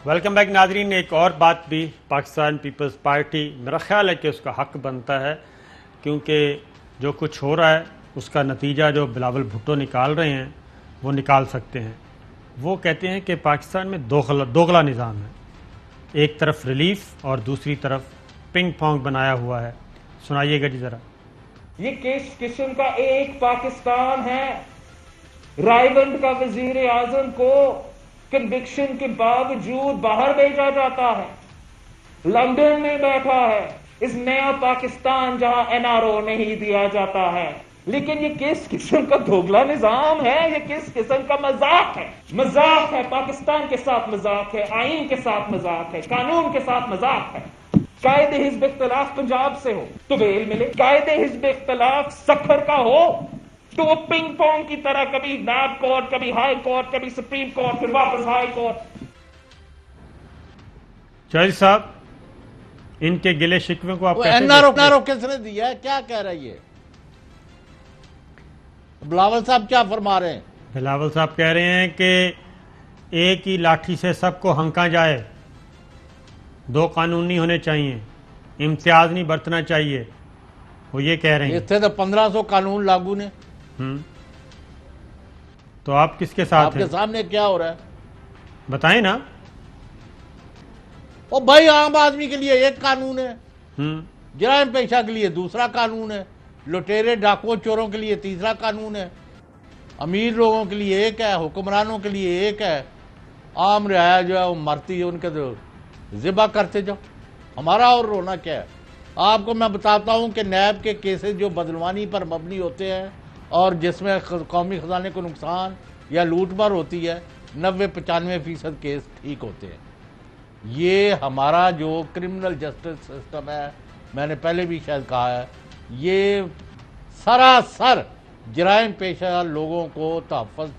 Welcome back ناظرین. ایک اور بات بھی پاکستان پیپلز پارٹی میرا خیال ہے کہ اس کا حق بنتا ہے، کیونکہ جو کچھ ہو رہا ہے اس کا نتیجہ جو بلاول بھٹو نکال رہے ہیں وہ نکال سکتے ہیں. وہ کہتے ہیں کہ پاکستان میں دوغلا نظام ہے، ایک طرف ریلیف اور دوسری طرف پنگ پونگ بنایا ہوا ہے. سنائیے گا جی ذرا. یہ کس قسم کا ایک پاکستان ہے؟ رائیونڈ کا وزیر اعظم کو کنوکشن کے باوجود باہر بھیجا جاتا ہے، لندن میں بیٹھا ہے. اس نیا پاکستان جہاں NRO نہیں دیا جاتا ہے. لیکن یہ کس قسم کا دوگلا نظام ہے؟ یہ کس قسم کا مذاق ہے؟ مذاق ہے، پاکستان کے ساتھ مذاق ہے، آئین کے ساتھ مذاق ہے، قانون کے ساتھ مذاق ہے. قائد حزب اختلاف پنجاب سے ہو تو بیل ملے، قائد حزب اختلاف سکھر کا ہو تو وہ پنگ پونگ کی طرح کبھی نیب کورٹ، کبھی ہائی کورٹ، کبھی سپریم کورٹ، پھر واپس ہائی کورٹ. چوہدری صاحب، ان کے گلے شکوے کو آپ کیسے NRO کس نے دیا ہے؟ کیا کہہ رہی ہے بلاول صاحب؟ کیا فرما رہے ہیں بلاول صاحب؟ کہہ رہے ہیں کہ ایک ہی لاٹھی سے سب کو ہنکا جائے، دو قانون نہیں ہونے چاہیے، امتیاز نہیں برتنا چاہیے. وہ یہ کہہ رہے ہیں. اس سے تو 1500 قانون لاگو نے. تو آپ کس کے ساتھ ہیں؟ آپ کے سامنے کیا ہو رہا ہے بتائیں نا. او بھائی، عام آدمی کے لیے ایک قانون ہے، جرائم پیشہ کے لیے دوسرا قانون ہے، لٹیرے ڈاکو چوروں کے لیے تیسرا قانون ہے، امیر لوگوں کے لیے ایک ہے، حکمرانوں کے لیے ایک ہے، عام رعایا جو ہے وہ مرتی ہے، ان کے تو ذبح کرتے جاؤ. ہمارا اور رونا کیا ہے؟ آپ کو میں بتاتا ہوں کہ نیب کے کیسز جو بدعنوانی پر مبنی ہوتے ہیں اور جس میں قومی خزانے کو نقصان یا لوٹ مار ہوتی ہے، 90-95% کیس ٹھیک ہوتے ہیں. یہ ہمارا جو کرمنل جسٹس سسٹم ہے، میں نے پہلے بھی شاید کہا ہے، یہ سراسر جرائم پیشہ لوگوں کو تحفظ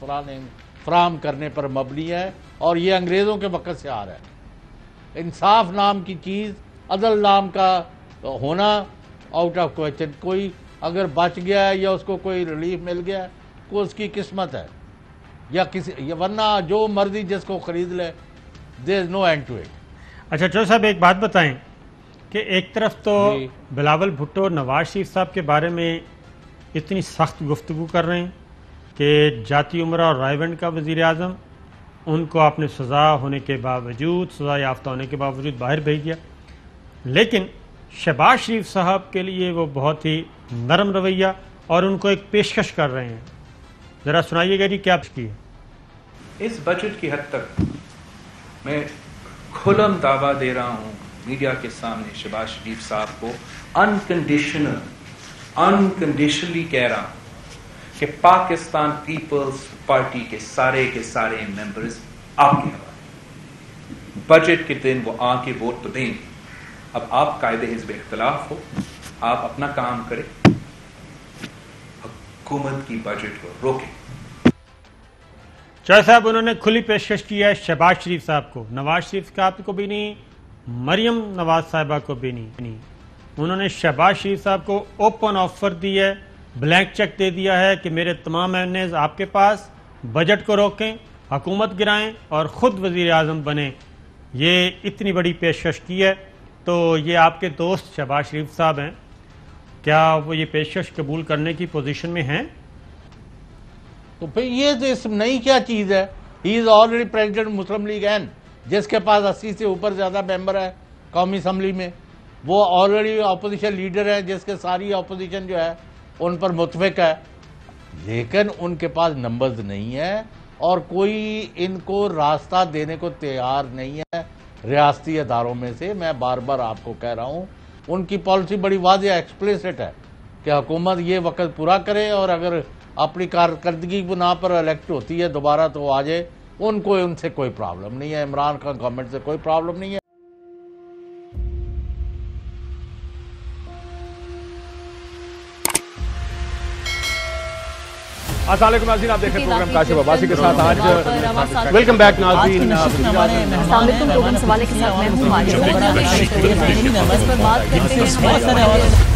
فراہم کرنے پر مبنی ہے، اور یہ انگریزوں کے وقت سے آ رہا ہے. انصاف نام کی چیز، عدل نام کا ہونا آؤٹ آف کوئسچن. کوئی اگر بچ گیا ہے یا اس کو کوئی ریلیف مل گیا ہے، کوئی اس کی قسمت ہے، یا ورنہ جو مرضی جس کو خرید لے. there is no end to it. اچھا چودھری صاحب، ایک بات بتائیں کہ ایک طرف تو بلاول بھٹو نواز شریف صاحب کے بارے میں اتنی سخت گفتگو کر رہے ہیں کہ جاتی عمرہ اور رائیونڈ کا وزیر اعظم، ان کو آپ نے سزا ہونے کے باوجود، سزا یافتہ ہونے کے باوجود باہر بھیج دیا، لیکن شہباز شریف صاحب کے لیے وہ بہت ہی نرم رویہ اور ان کو ایک پیشکش کر رہے ہیں. ذرا سنائیے گا جی کیا کی ہے. اس بجٹ کی حد تک میں کھلم دعویٰ دے رہا ہوں میڈیا کے سامنے، شہباز شریف صاحب کو انکنڈیشنلی کہہ رہا ہوں کہ پاکستان پیپلز پارٹی کے سارے ممبرز آپ کے حوالے. بجٹ کے دن وہ آ کے ووٹ تو دیں گے. اب آپ قائد حزب اختلاف ہو، آپ اپنا کام کریں، حکومت کی بجٹ کو روکیں. چودھری صاحب، انہوں نے کھلی پیشکش کی ہے شہباز شریف صاحب کو، نواز شریف صاحب کو بھی نہیں، مریم نواز صاحبہ کو بھی نہیں. انہوں نے شہباز شریف صاحب کو اوپن آفر دی ہے، بلینک چیک دے دیا ہے کہ میرے تمام MNAs آپ کے پاس، بجٹ کو روکیں، حکومت گرائیں اور خود وزیر اعظم بنیں. یہ اتنی بڑی پیشکش کی ہے. تو یہ آپ کے دوست شہباز شریف صاحب ہیں، کیا وہ یہ پیشکش قبول کرنے کی پوزیشن میں ہیں؟ تو پھر یہ تو اس نئی کیا چیز ہے؟ He is already president Muslim League N, جس کے پاس 80 سے اوپر زیادہ ممبر ہے قومی اسمبلی میں. وہ آلریڈی اپوزیشن لیڈر ہے جس کے ساری اپوزیشن جو ہے ان پر متفق ہے، لیکن ان کے پاس نمبرز نہیں ہے اور کوئی ان کو راستہ دینے کو تیار نہیں ہے ریاستی اداروں میں سے. میں بار بار آپ کو کہہ رہا ہوں، ان کی پالیسی بڑی واضح ایکسپلیسٹ ہے کہ حکومت یہ وقت پورا کرے اور اگر اپنی کارکردگی بنا پر الیکٹ ہوتی ہے دوبارہ تو آ جائے. ان سے کوئی پرابلم نہیں ہے، عمران خان گورنمنٹ سے کوئی پرابلم نہیں ہے. السلام علیکم ناظرین، آپ دیکھ رہے ہیں پروگرام کاشف عباسی کے ساتھ. آج ویلکم بیک ناظرین. السلام علیکم. سوالے کے ساتھ میں ہوں